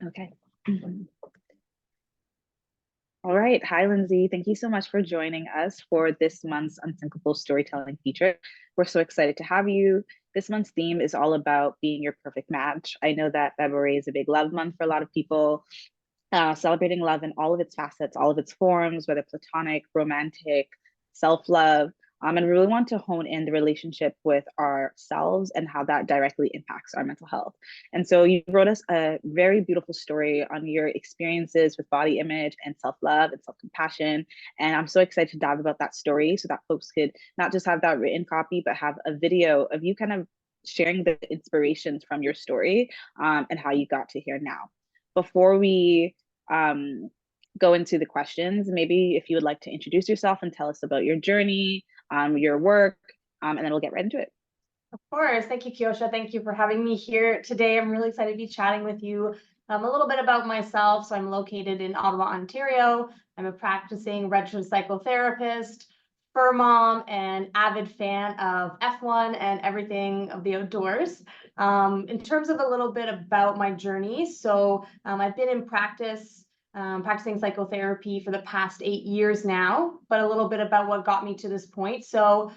Okay. All right. Hi, Lindsey. Thank you so much for joining us for this month's Unsinkable storytelling feature. We're so excited to have you. This month's theme is all about being your perfect match. I know that February is a big love month for a lot of people, celebrating love in all of its facets, all of its forms, whether platonic, romantic, self love. And we really want to hone in the relationship with ourselves and how that directly impacts our mental health. And so you wrote us a very beautiful story on your experiences with body image and self love and self compassion. And I'm so excited to dive about that story so that folks could not just have that written copy, but have a video of you kind of sharing the inspirations from your story and how you got to here now. Before we um, go into the questions, maybe if you would like to introduce yourself and tell us about your journey, your work, and then we'll get right into it. Of course. Thank you, Kiosha. Thank you for having me here today. I'm really excited to be chatting with you a little bit about myself. So I'm located in Ottawa, Ontario. I'm a practicing registered psychotherapist, fur mom, and avid fan of F1 and everything of the outdoors. In terms of a little bit about my journey, so I've been in practice practicing psychotherapy for the past 8 years now, but a little bit about what got me to this point. So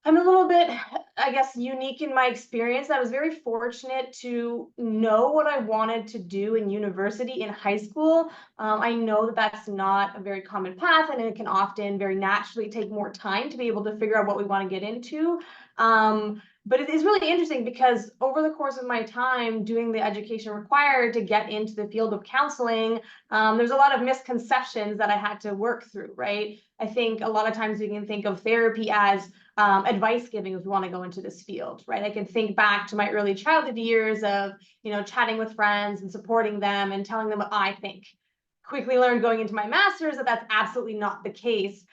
I'm a little bit, I guess, unique in my experience. I was very fortunate to know what I wanted to do in university, in high school. I know that that's not a very common path, and it can often very naturally take more time to be able to figure out what we want to get into. But it is really interesting because over the course of my time doing the education required to get into the field of counseling, there's a lot of misconceptions that I had to work through, right? I think a lot of times we can think of therapy as advice giving if we want to go into this field, right? I can think back to my early childhood years of, chatting with friends and supporting them and telling them what I think. Quickly learned going into my master's that that's absolutely not the case.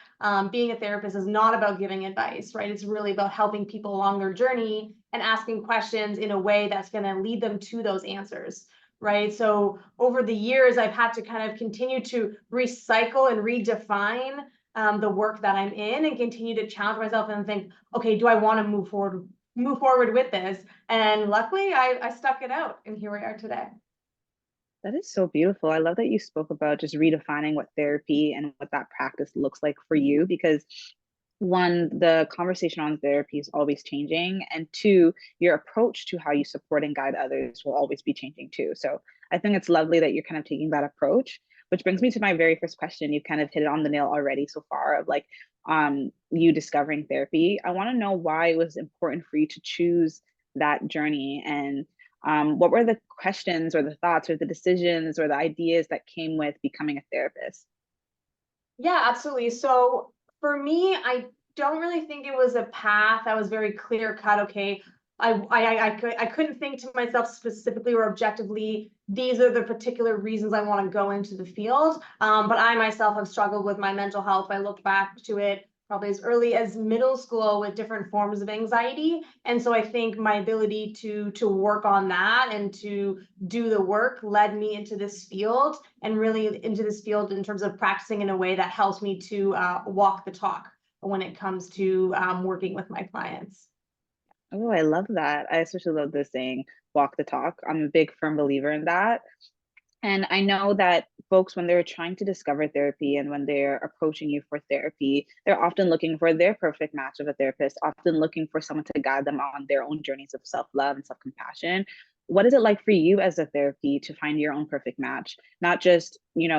Being a therapist is not about giving advice, right? It's really about helping people along their journey and asking questions in a way that's going to lead them to those answers. Right. So over the years, I've had to kind of continue to recycle and redefine the work that I'm in and continue to challenge myself and think, okay, do I want to move forward with this? And luckily I stuck it out and here we are today. That is so beautiful. I love that you spoke about just redefining what therapy and what that practice looks like for you because one, the conversation on therapy is always changing, and two, your approach to how you support and guide others will always be changing too. So I think it's lovely that you're kind of taking that approach, which brings me to my very first question. You kind of hit it on the nail already so far of like you discovering therapy. I want to know why it was important for you to choose that journey and what were the questions or the thoughts or the decisions or the ideas that came with becoming a therapist? Yeah, absolutely. So for me, I don't really think it was a path that was very clear cut. Okay, I couldn't think to myself specifically or objectively, these are the particular reasons I want to go into the field. But I myself have struggled with my mental health. I look back to it probably as early as middle school with different forms of anxiety. And so I think my ability to work on that and to do the work led me into this field and really into this field in terms of practicing in a way that helps me to walk the talk when it comes to working with my clients. Oh, I love that. I especially love this saying, walk the talk. I'm a big firm believer in that. And I know that folks, when they're trying to discover therapy and when they're approaching you for therapy, they're often looking for their perfect match of a therapist, often looking for someone to guide them on their own journeys of self love and self compassion. What is it like for you as a therapy to find your own perfect match, not just in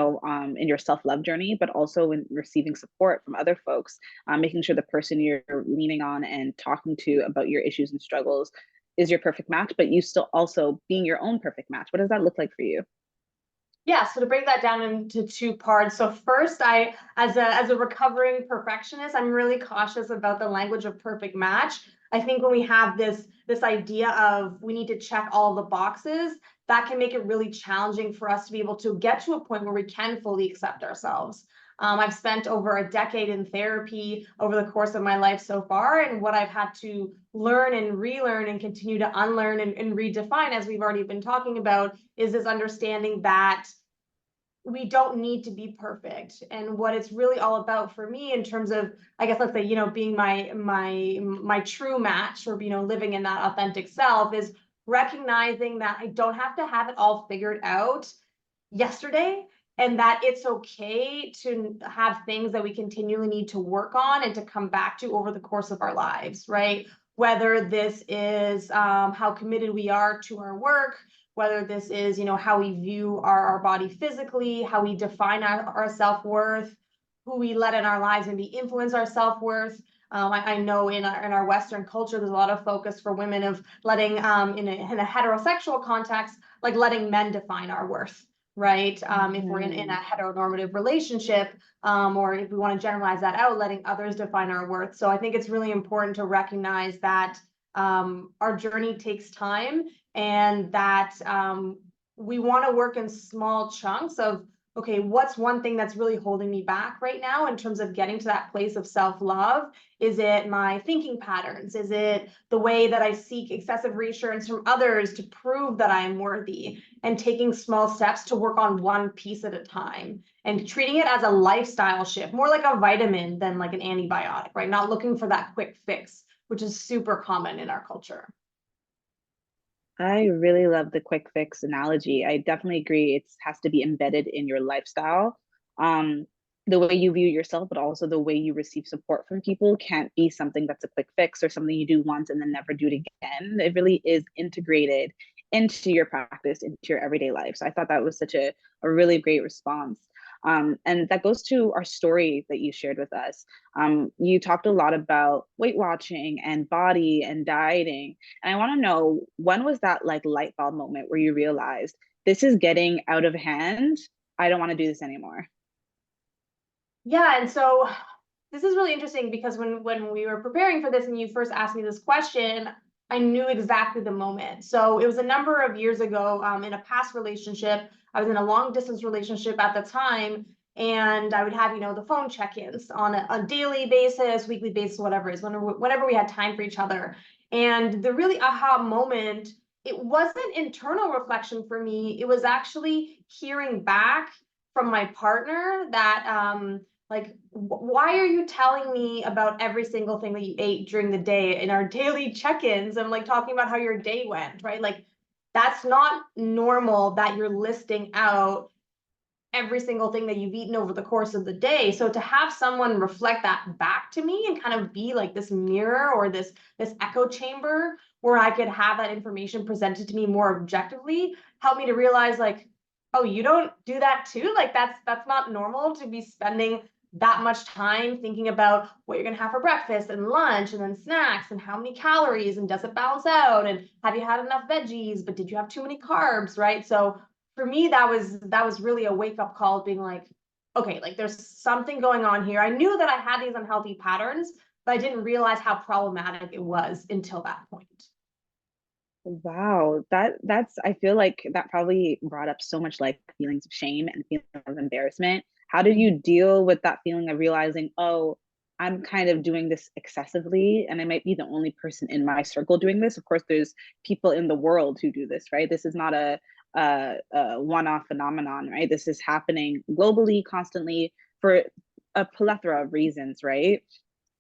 your self love journey, but also in receiving support from other folks, making sure the person you're leaning on and talking to about your issues and struggles is your perfect match, but you still also being your own perfect match. What does that look like for you? Yeah, so to break that down into two parts. So first, I as a recovering perfectionist, I'm really cautious about the language of perfect match. I think when we have this idea of we need to check all the boxes, that can make it really challenging for us to be able to get to a point where we can fully accept ourselves. I've spent over a decade in therapy over the course of my life so far, and what I've had to learn and relearn and continue to unlearn and redefine, as we've already been talking about, is this understanding that we don't need to be perfect. And what it's really all about for me in terms of, I guess, let's say, being my true match or, living in that authentic self is recognizing that I don't have to have it all figured out yesterday, and that it's okay to have things that we continually need to work on and to come back to over the course of our lives, right? Whether this is how committed we are to our work, whether this is, how we view our body physically, how we define our self-worth, who we let in our lives maybe influence our self-worth. I know in our Western culture, there's a lot of focus for women of letting, in a heterosexual context, like letting men define our worth, right? If we're in a heteronormative relationship, or if we want to generalize that out, letting others define our worth. So I think it's really important to recognize that our journey takes time, and that we want to work in small chunks of, okay, what's one thing that's really holding me back right now in terms of getting to that place of self-love? Is it my thinking patterns? Is it the way that I seek excessive reassurance from others to prove that I am worthy? And taking small steps to work on one piece at a time and treating it as a lifestyle shift, more like a vitamin than like an antibiotic, right? Not looking for that quick fix, which is super common in our culture. I really love the quick fix analogy. I definitely agree. It has to be embedded in your lifestyle. Um, the way you view yourself, but also the way you receive support from people can't be something that's a quick fix or something you do once and then never do it again. It really is integrated into your practice, into your everyday life. So I thought that was such a really great response. And that goes to our story that you shared with us. You talked a lot about weight watching and body and dieting. And I want to know, when was that like light bulb moment where you realized this is getting out of hand? I don't want to do this anymore. Yeah, and so this is really interesting because when we were preparing for this and you first asked me this question, I knew exactly the moment. So it was a number of years ago, in a past relationship. I was in a long distance relationship at the time, and I would have, the phone check-ins on a daily basis, weekly basis, whatever it is, whenever we had time for each other. And the really aha moment, it wasn't internal reflection for me. It was actually hearing back from my partner that like, why are you telling me about every single thing that you ate during the day in our daily check-ins? I'm like talking about how your day went, right? Like, that's not normal that you're listing out every single thing that you've eaten over the course of the day. So to have someone reflect that back to me and kind of be like this mirror or this echo chamber where I could have that information presented to me more objectively helped me to realize, like, oh, you don't do that too? Like, that's not normal to be spending that much time thinking about what you're going to have for breakfast and lunch and then snacks and how many calories and does it balance out and have you had enough veggies, but did you have too many carbs, right? So for me, that was really a wake-up call, being like, okay, like there's something going on here. I knew that I had these unhealthy patterns, but I didn't realize how problematic it was until that point. Wow, that's I feel like that probably brought up so much like feelings of shame and feelings of embarrassment. How did you deal with that feeling of realizing, oh, I'm kind of doing this excessively and I might be the only person in my circle doing this? Of course, there's people in the world who do this, right? This is not a one-off phenomenon, right? This is happening globally, constantly for a plethora of reasons, right?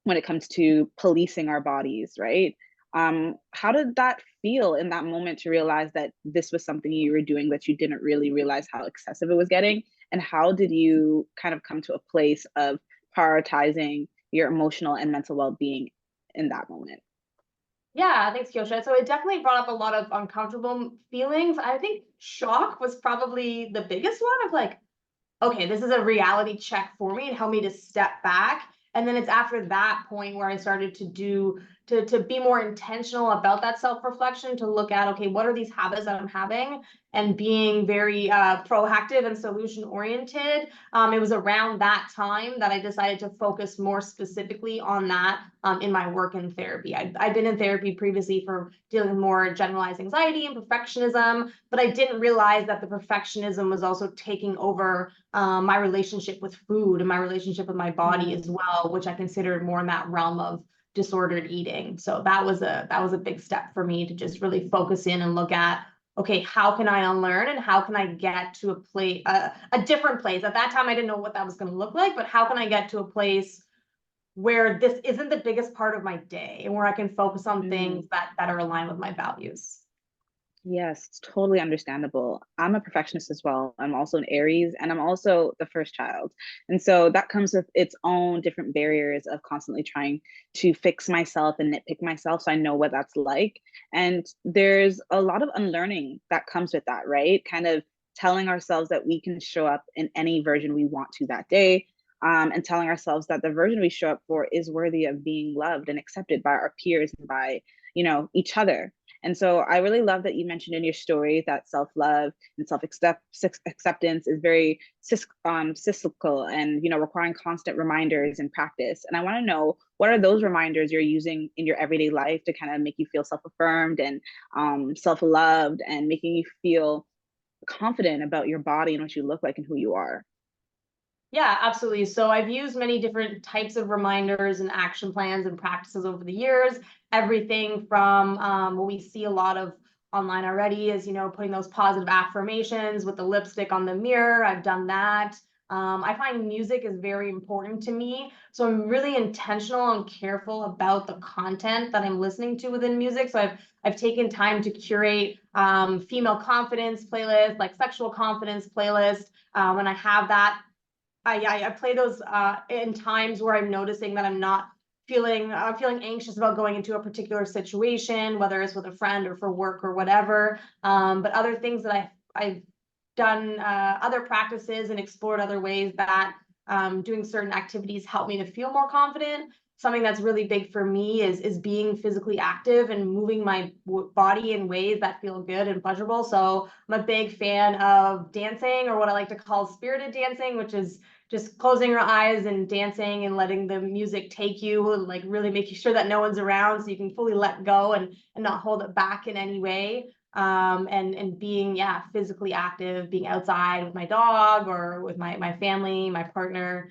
When it comes to policing our bodies, right? How did that feel in that moment to realize that this was something you were doing that you didn't really realize how excessive it was getting? And how did you kind of come to a place of prioritizing your emotional and mental well-being in that moment? Yeah, thanks, Kyosha. So it definitely brought up a lot of uncomfortable feelings. I think shock was probably the biggest one of like, okay, this is a reality check for me and help me to step back. And then it's after that point where I started to be more intentional about that self-reflection, to look at, okay, what are these habits that I'm having, and being very proactive and solution oriented. It was around that time that I decided to focus more specifically on that in my work in therapy. I'd been in therapy previously for dealing with more generalized anxiety and perfectionism, but I didn't realize that the perfectionism was also taking over my relationship with food and my relationship with my body as well, which I considered more in that realm of disordered eating. So that was a big step for me to just really focus in and look at, okay, how can I unlearn and how can I get to a different place? At that time, I didn't know what that was going to look like, but how can I get to a place where this isn't the biggest part of my day and where I can focus on Mm. things that are aligned with my values? Yes, it's totally understandable. I'm a perfectionist as well. I'm also an Aries and I'm also the first child. And so that comes with its own different barriers of constantly trying to fix myself and nitpick myself. So I know what that's like. And there's a lot of unlearning that comes with that, right? Kind of telling ourselves that we can show up in any version we want to that day. And telling ourselves that the version we show up for is worthy of being loved and accepted by our peers and by, each other. And so I really love that you mentioned in your story that self love and self acceptance is very cyclical and requiring constant reminders and practice. And I want to know, what are those reminders you're using in your everyday life to kind of make you feel self affirmed and self loved and making you feel confident about your body and what you look like and who you are? Yeah, absolutely. So I've used many different types of reminders and action plans and practices over the years. Everything from what we see a lot of online already is, putting those positive affirmations with the lipstick on the mirror. I've done that. I find music is very important to me. So I'm really intentional and careful about the content that I'm listening to within music. So I've taken time to curate female confidence playlist, like sexual confidence playlist. And I have that. I play those in times where I'm noticing that I'm not feeling anxious about going into a particular situation, whether it's with a friend or for work or whatever. But other things that I've done, other practices and explored other ways that doing certain activities help me to feel more confident. Something that's really big for me is being physically active and moving my body in ways that feel good and pleasurable. So I'm a big fan of dancing, or what I like to call spirited dancing, which is just closing your eyes and dancing and letting the music take you, and like really making sure that no one's around so you can fully let go and not hold it back in any way. And being, yeah, physically active, being outside with my dog or with my family, my partner,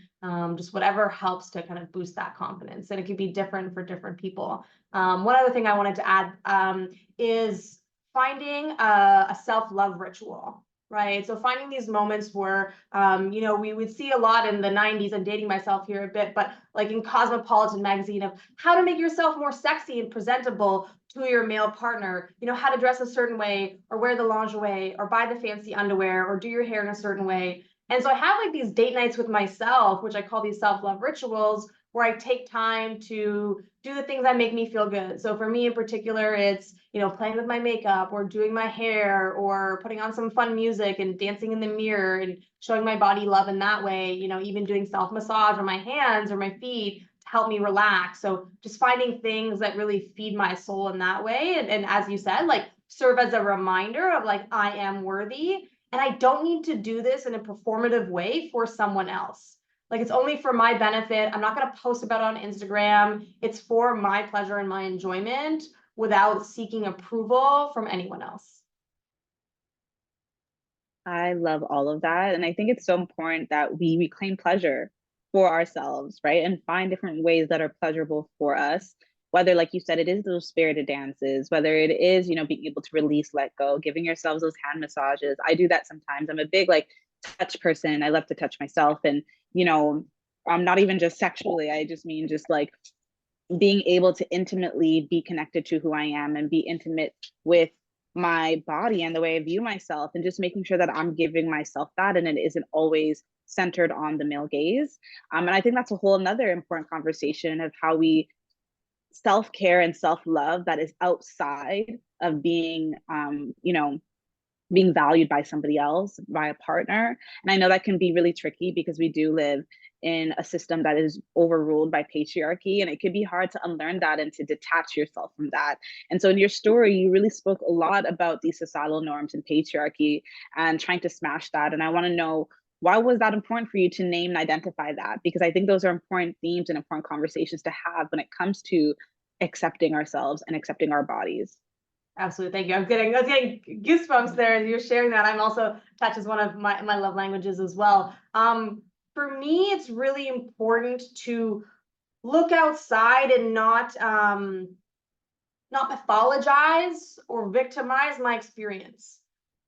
just whatever helps to kind of boost that confidence. And it could be different for different people. One other thing I wanted to add is finding a self-love ritual. Right. So finding these moments where, we would see a lot in the 90s. I'm dating myself here a bit, but like in Cosmopolitan magazine, of how to make yourself more sexy and presentable to your male partner, how to dress a certain way or wear the lingerie or buy the fancy underwear or do your hair in a certain way. And so I have like these date nights with myself, which I call these self-love rituals, where I take time to do the things that make me feel good. So for me in particular, it's, playing with my makeup or doing my hair or putting on some fun music and dancing in the mirror and showing my body love in that way, even doing self massage on my hands or my feet to help me relax. So just finding things that really feed my soul in that way. And as you said, like serve as a reminder of like, I am worthy. And I don't need to do this in a performative way for someone else. Like it's only for my benefit. I'm not going to post about it on Instagram. It's for my pleasure and my enjoyment without seeking approval from anyone else. I love all of that. And I think it's so important that we reclaim pleasure for ourselves, right? And find different ways that are pleasurable for us. Whether, like you said, it is those spirited dances, whether it is, being able to release, let go, giving yourselves those hand massages. I do that sometimes. I'm a big like touch person. I love to touch myself. And, you know, I'm not even just sexually, I just mean just like being able to intimately be connected to who I am and be intimate with my body and the way I view myself, and just making sure that I'm giving myself that and it isn't always centered on the male gaze. And I think that's a whole another important conversation of how we self-care and self-love that is outside of being being valued by somebody else, by a partner. And I know that can be really tricky because we do live in a system that is overruled by patriarchy, and it can be hard to unlearn that and to detach yourself from that. And so in your story, you really spoke a lot about these societal norms and patriarchy and trying to smash that. And I want to know, why was that important for you to name and identify that? Because I think those are important themes and important conversations to have when it comes to accepting ourselves and accepting our bodies. Absolutely. Thank you. I was getting goosebumps there as you're sharing that. I'm also touch is one of my love languages as well. For me, it's really important to look outside and not pathologize or victimize my experience.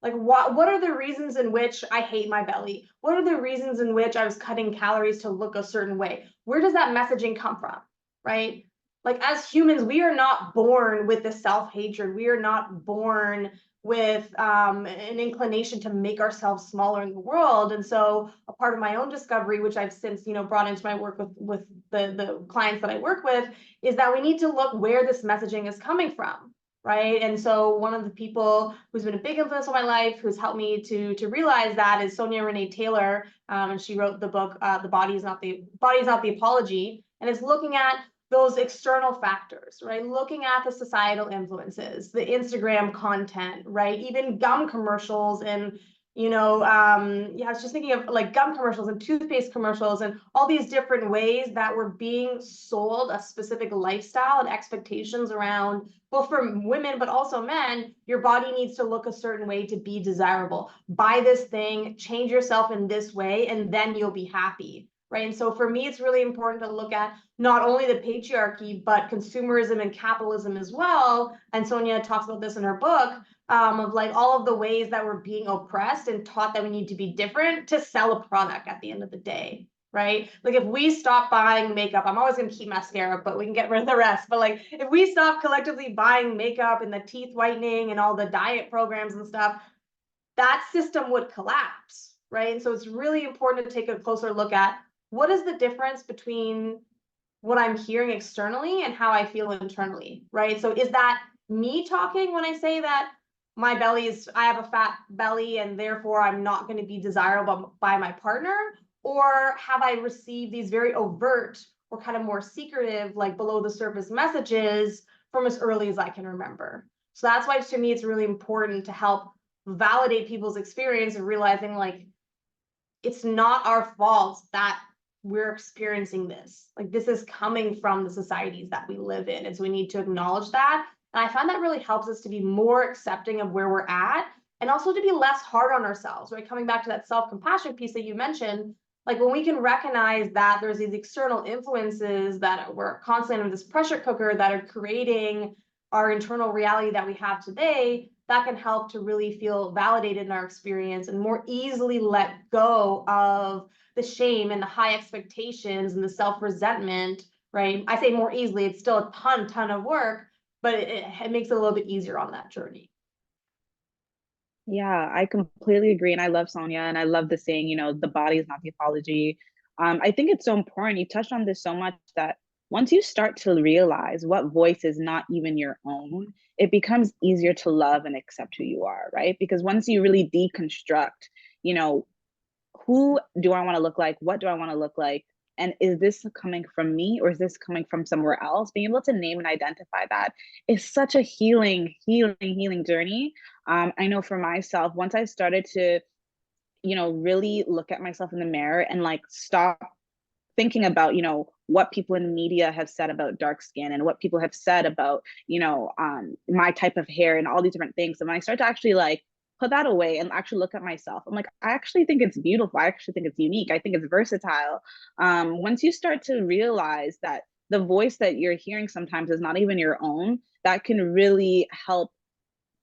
Like what are the reasons in which I hate my belly? What are the reasons in which I was cutting calories to look a certain way? Where does that messaging come from? Right? like as humans, we are not born with the self-hatred. We are not born with an inclination to make ourselves smaller in the world. And so a part of my own discovery, which I've since, brought into my work with the clients that I work with, is that we need to look where this messaging is coming from. Right. And so one of the people who's been a big influence on my life, who's helped me to realize that, is Sonia Renee Taylor. And she wrote the book, The Body is Not the Apology. And it's looking at those external factors, right? Looking at the societal influences, the Instagram content, right? Even gum commercials and, I was just thinking of like gum commercials and toothpaste commercials and all these different ways that we're being sold a specific lifestyle and expectations around, well, for women, but also men, your body needs to look a certain way to be desirable. Buy this thing, change yourself in this way, and then you'll be happy. Right. And so for me, it's really important to look at not only the patriarchy, but consumerism and capitalism as well. And Sonia talks about this in her book, of like all of the ways that we're being oppressed and taught that we need to be different to sell a product at the end of the day. Right. Like if we stop buying makeup, I'm always going to keep mascara, but we can get rid of the rest. But like if we stop collectively buying makeup and the teeth whitening and all the diet programs and stuff, that system would collapse. Right. And so it's really important to take a closer look at what is the difference between what I'm hearing externally and how I feel internally, right? So is that me talking when I say that I have a fat belly and therefore I'm not going to be desirable by my partner? Or have I received these very overt or kind of more secretive, like below the surface messages from as early as I can remember? So that's why to me, it's really important to help validate people's experience of realizing like, it's not our fault that we're experiencing this. Like this is coming from the societies that we live in. And so we need to acknowledge that. And I find that really helps us to be more accepting of where we're at and also to be less hard on ourselves, right? Coming back to that self-compassion piece that you mentioned, like when we can recognize that there's these external influences that we're constantly in this pressure cooker that are creating our internal reality that we have today, that can help to really feel validated in our experience and more easily let go of the shame and the high expectations and the self-resentment, right? I say more easily, it's still a ton of work, but it makes it a little bit easier on that journey. Yeah, I completely agree. And I love Sonia and I love the saying, the body is not the apology. I think it's so important. You touched on this so much that once you start to realize what voice is not even your own, it becomes easier to love and accept who you are, right? Because once you really deconstruct, you know, who do I want to look like? What do I want to look like? And is this coming from me or is this coming from somewhere else? Being able to name and identify that is such a healing journey. I know for myself, once I started to, really look at myself in the mirror and like stop thinking about, what people in media have said about dark skin and what people have said about, my type of hair and all these different things. And when I start to actually like put that away and actually look at myself, I'm like, I actually think it's beautiful. I actually think it's unique. I think it's versatile. Once you start to realize that the voice that you're hearing sometimes is not even your own, that can really help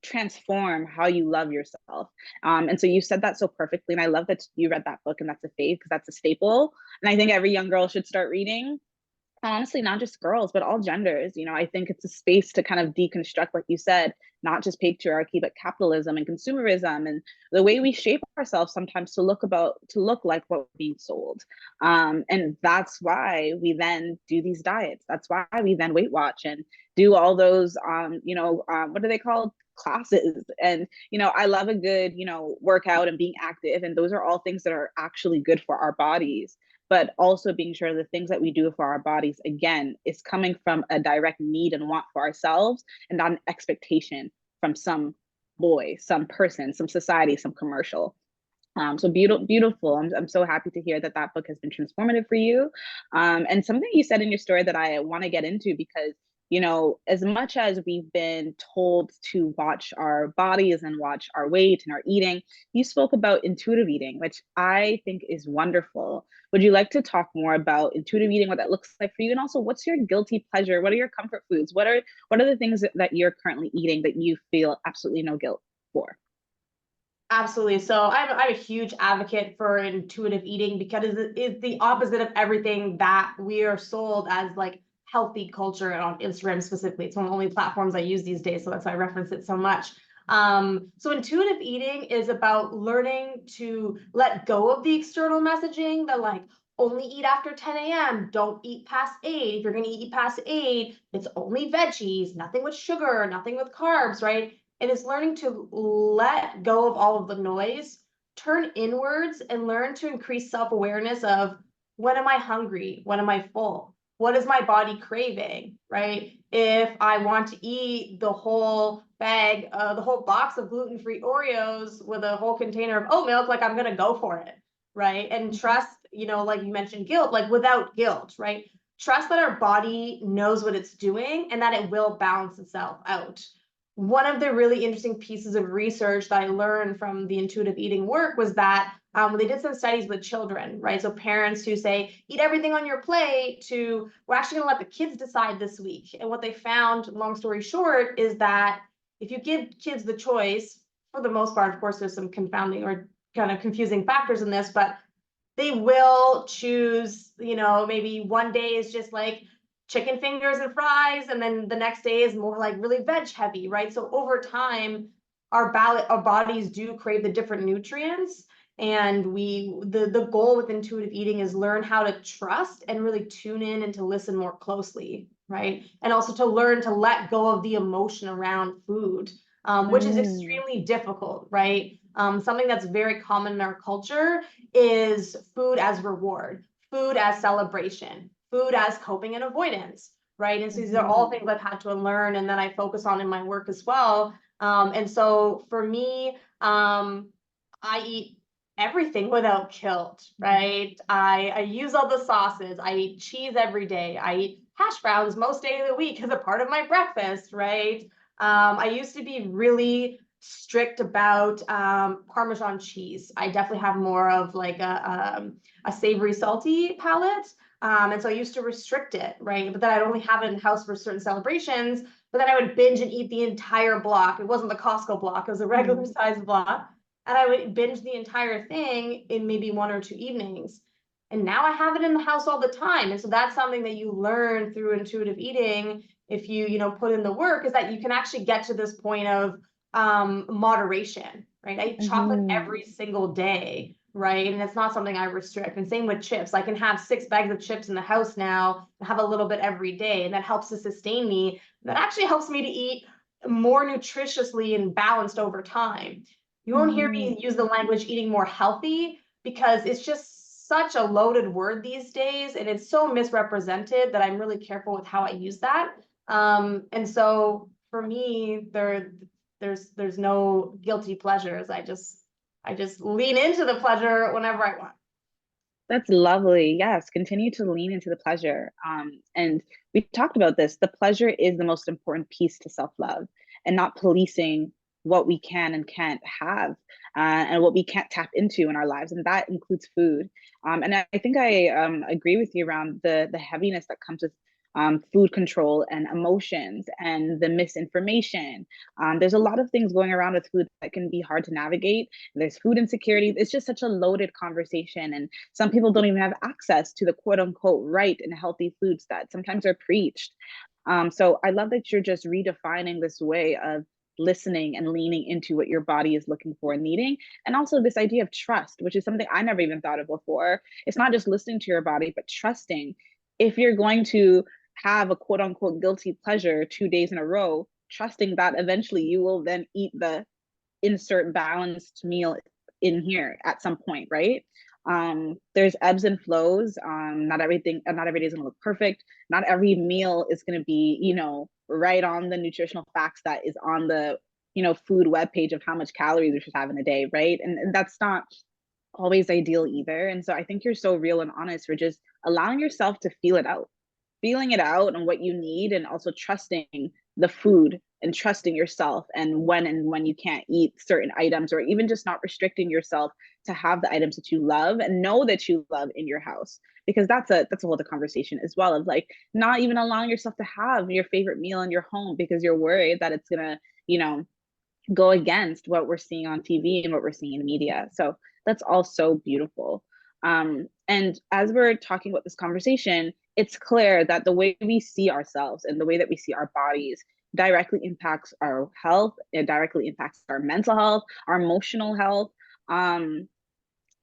transform how you love yourself. And so you said that so perfectly. And I love that you read that book and that's a fave because that's a staple. And I think every young girl should start reading. Honestly, not just girls, but all genders. I think it's a space to kind of deconstruct, like you said, not just patriarchy, but capitalism and consumerism and the way we shape ourselves sometimes to look like what we're being sold. And that's why we then do these diets. That's why we then weight watch and do all those, what are they called? Classes. And I love a good workout and being active, and those are all things that are actually good for our bodies, but also being sure the things that we do for our bodies, again, is coming from a direct need and want for ourselves and not an expectation from some boy, some person, some society, some commercial. So beautiful. I'm so happy to hear that that book has been transformative for you. And something you said in your story that I want to get into because, as much as we've been told to watch our bodies and watch our weight and our eating, you spoke about intuitive eating, which I think is wonderful. Would you like to talk more about intuitive eating, what that looks like for you? And also, what's your guilty pleasure? What are your comfort foods? What are the things that you're currently eating that you feel absolutely no guilt for? Absolutely. So I'm a huge advocate for intuitive eating because it's the opposite of everything that we are sold as like healthy culture on Instagram specifically. It's one of the only platforms I use these days, so that's why I reference it so much. So intuitive eating is about learning to let go of the external messaging that like only eat after 10 a.m. Don't eat past 8. If you're going to eat past 8, it's only veggies, nothing with sugar, nothing with carbs, right? And it's learning to let go of all of the noise, turn inwards, and learn to increase self-awareness of when am I hungry? When am I full? What is my body craving, right? If I want to eat the whole bag, the whole box of gluten-free Oreos with a whole container of oat milk, like I'm going to go for it, right? And trust, like you mentioned, guilt, like without guilt, right? Trust that our body knows what it's doing and that it will balance itself out. One of the really interesting pieces of research that I learned from the intuitive eating work was that they did some studies with children, right? So parents who say, eat everything on your plate, to we're actually going to let the kids decide this week. And what they found, long story short, is that if you give kids the choice, for the most part, of course, there's some confounding or kind of confusing factors in this, but they will choose, maybe one day is just like chicken fingers and fries, and then the next day is more like really veg heavy, right? So over time, our bodies do crave the different nutrients. And the goal with intuitive eating is learn how to trust and really tune in and to listen more closely, right? And also to learn to let go of the emotion around food, which is extremely difficult, right? Something that's very common in our culture is food as reward, food as celebration, food as coping and avoidance, right? And so these are all things I've had to unlearn and that I focus on in my work as well. And so for me, I eat everything without guilt, right? I use all the sauces. I eat cheese every day. I eat hash browns most days of the week as a part of my breakfast, right? I used to be really strict about Parmesan cheese. I definitely have more of like a savory, salty palate. And so I used to restrict it, right? But then I'd only have it in the house for certain celebrations. But then I would binge and eat the entire block. It wasn't the Costco block, it was a regular size block. And I would binge the entire thing in maybe 1 or 2 evenings. And now I have it in the house all the time. And so that's something that you learn through intuitive eating. If you, put in the work, is that you can actually get to this point of moderation, right? I eat chocolate every single day, right? And it's not something I restrict. And same with chips. I can have 6 bags of chips in the house now and have a little bit every day. And that helps to sustain me. That actually helps me to eat more nutritiously and balanced over time. You won't hear me use the language eating more healthy because it's just such a loaded word these days and it's so misrepresented that I'm really careful with how I use that. And so for me, there's no guilty pleasures. I just lean into the pleasure whenever I want. That's lovely. Yes, continue to lean into the pleasure. And we talked about this. The pleasure is the most important piece to self-love and not policing what we can and can't have and what we can't tap into in our lives. And that includes food. And I think I agree with you around the heaviness that comes with food control and emotions and the misinformation. There's a lot of things going around with food that can be hard to navigate. There's food insecurity. It's just such a loaded conversation. And some people don't even have access to the quote unquote right and healthy foods that sometimes are preached. So I love that you're just redefining this way of listening and leaning into what your body is looking for and needing. And also this idea of trust, which is something I never even thought of before. It's not just listening to your body, but trusting. If you're going to have a quote unquote guilty pleasure 2 days in a row, trusting that eventually you will then eat the insert balanced meal in here at some point, right? There's ebbs and flows. Not every day is gonna look perfect. Not every meal is gonna be, right on the nutritional facts that is on the, food webpage of how much calories you should have in a day, right? And that's not always ideal either. And so I think you're so real and honest for just allowing yourself to feel it out, feeling it out and what you need, and also trusting the food and trusting yourself and when you can't eat certain items, or even just not restricting yourself to have the items that you love and know that you love in your house, because that's a whole other conversation as well, of like not even allowing yourself to have your favorite meal in your home because you're worried that it's gonna go against what we're seeing on TV and what we're seeing in media. So that's all so beautiful. And as we're talking about this conversation, it's clear that the way we see ourselves and the way that we see our bodies directly impacts our health. It directly impacts our mental health, our emotional health, um,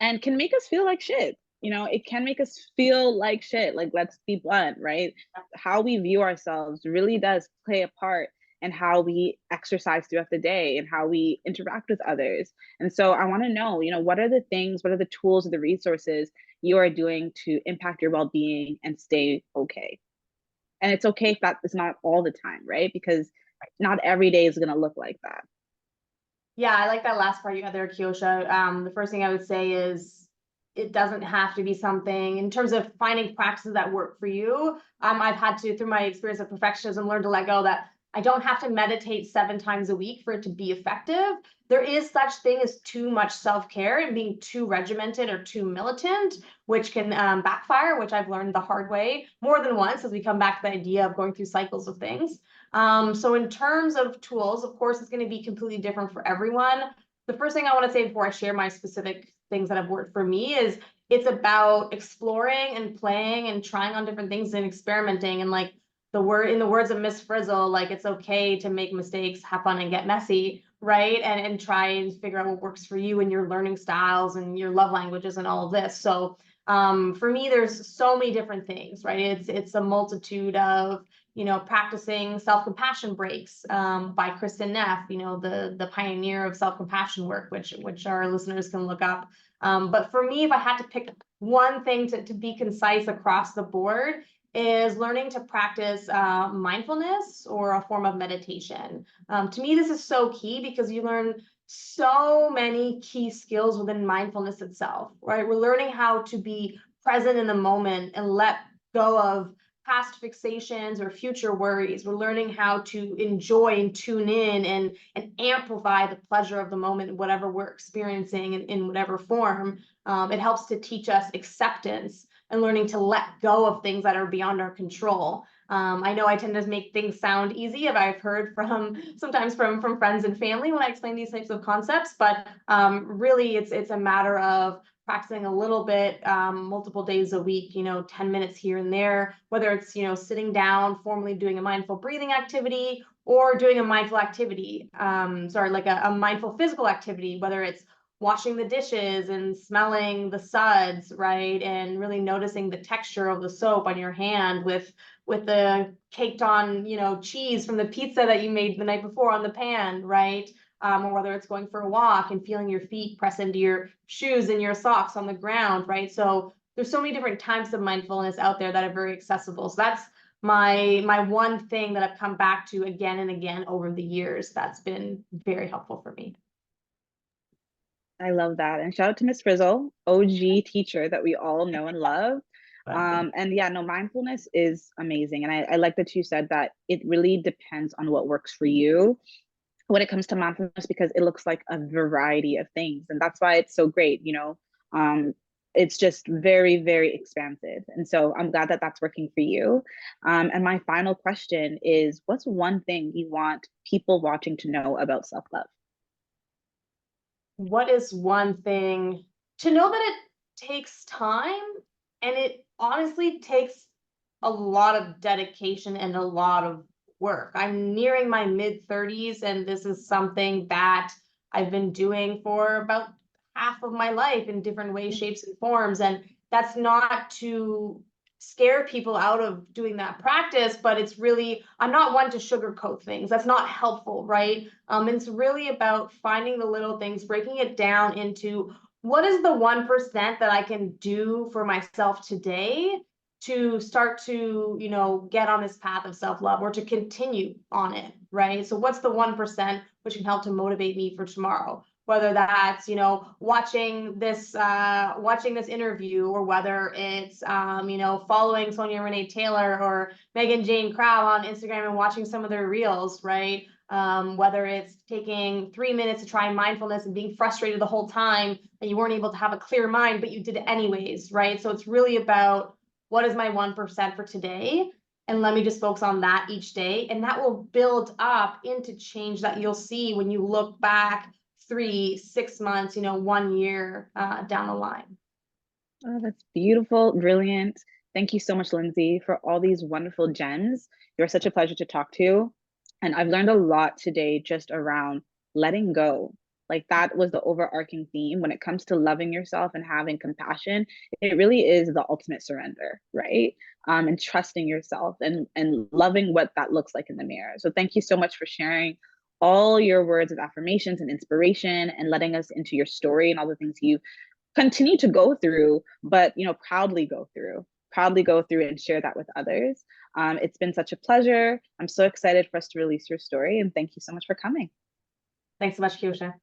and can make us feel like shit. It can make us feel like shit. Like, let's be blunt, right? How we view ourselves really does play a part in how we exercise throughout the day and how we interact with others. And so I want to know, what are the things, what are the tools or the resources you are doing to impact your well-being and stay okay? And it's okay if that is not all the time, right? Because not every day is going to look like that. Yeah, I like that last part you had there, Kiosha. The first thing I would say is it doesn't have to be something in terms of finding practices that work for you. I've had to, through my experience of perfectionism, learn to let go that I don't have to meditate 7 times a week for it to be effective. There is such thing as too much self-care and being too regimented or too militant, which can backfire, which I've learned the hard way more than once as we come back to the idea of going through cycles of things. So in terms of tools, of course, it's going to be completely different for everyone. The first thing I want to say before I share my specific things that have worked for me is it's about exploring and playing and trying on different things and experimenting. And like in the words of Miss Frizzle, like it's okay to make mistakes, have fun, and get messy, right? And try and figure out what works for you and your learning styles and your love languages and all of this. So for me, there's so many different things, right? It's a multitude of practicing self-compassion breaks by Kristen Neff, the pioneer of self-compassion work, which our listeners can look up. But for me, if I had to pick one thing to be concise across the board, is learning to practice mindfulness or a form of meditation. To me, this is so key because you learn so many key skills within mindfulness itself, right? We're learning how to be present in the moment and let go of past fixations or future worries. We're learning how to enjoy and tune in and amplify the pleasure of the moment, whatever we're experiencing in whatever form. It helps to teach us acceptance and learning to let go of things that are beyond our control. I know I tend to make things sound easy, as I've heard sometimes from friends and family when I explain these types of concepts, but really it's a matter of practicing a little bit multiple days a week, 10 minutes here and there, whether it's, sitting down, formally doing a mindful breathing activity or doing a mindful activity, like a mindful physical activity, whether it's washing the dishes and smelling the suds, right? And really noticing the texture of the soap on your hand with the caked on, cheese from the pizza that you made the night before on the pan, right? Or whether it's going for a walk and feeling your feet press into your shoes and your socks on the ground, right? So there's so many different types of mindfulness out there that are very accessible. So that's my one thing that I've come back to again and again over the years. That's been very helpful for me. I love that. And shout out to Miss Frizzle, OG teacher that we all know and love. And yeah, no, mindfulness is amazing. And I like that you said that it really depends on what works for you when it comes to mindfulness, because it looks like a variety of things. And that's why it's so great, it's just very, very expansive. And so I'm glad that that's working for you. And my final question is, what's one thing you want people watching to know about self-love? What is one thing to know that it takes time, and it honestly takes a lot of dedication and a lot of work. I'm nearing my mid-30s, and this is something that I've been doing for about half of my life in different ways, shapes, and forms. And that's not to scare people out of doing that practice, but it's really, I'm not one to sugarcoat things. That's not helpful, right? It's really about finding the little things, breaking it down into what is the 1% that I can do for myself today to start to, get on this path of self-love or to continue on it, right? So what's the 1% which can help to motivate me for tomorrow? Whether that's, watching this interview, or whether it's, following Sonia Renee Taylor or Megan Jane Crow on Instagram and watching some of their reels, right? Whether it's taking 3 minutes to try mindfulness and being frustrated the whole time and you weren't able to have a clear mind, but you did it anyways, right? So it's really about what is my 1% for today? And let me just focus on that each day. And that will build up into change that you'll see when you look back 3, 6 months, 1 year down the line. Oh, that's beautiful, brilliant. Thank you so much, Lindsay, for all these wonderful gems. You're such a pleasure to talk to. And I've learned a lot today just around letting go. Like that was the overarching theme when it comes to loving yourself and having compassion. It really is the ultimate surrender, right? And trusting yourself and loving what that looks like in the mirror. So thank you so much for sharing all your words of affirmations and inspiration and letting us into your story and all the things you continue to go through, but proudly go through and share that with others. It's been such a pleasure. I'm so excited for us to release your story, and thank you so much for coming. Thanks so much, Kiosha.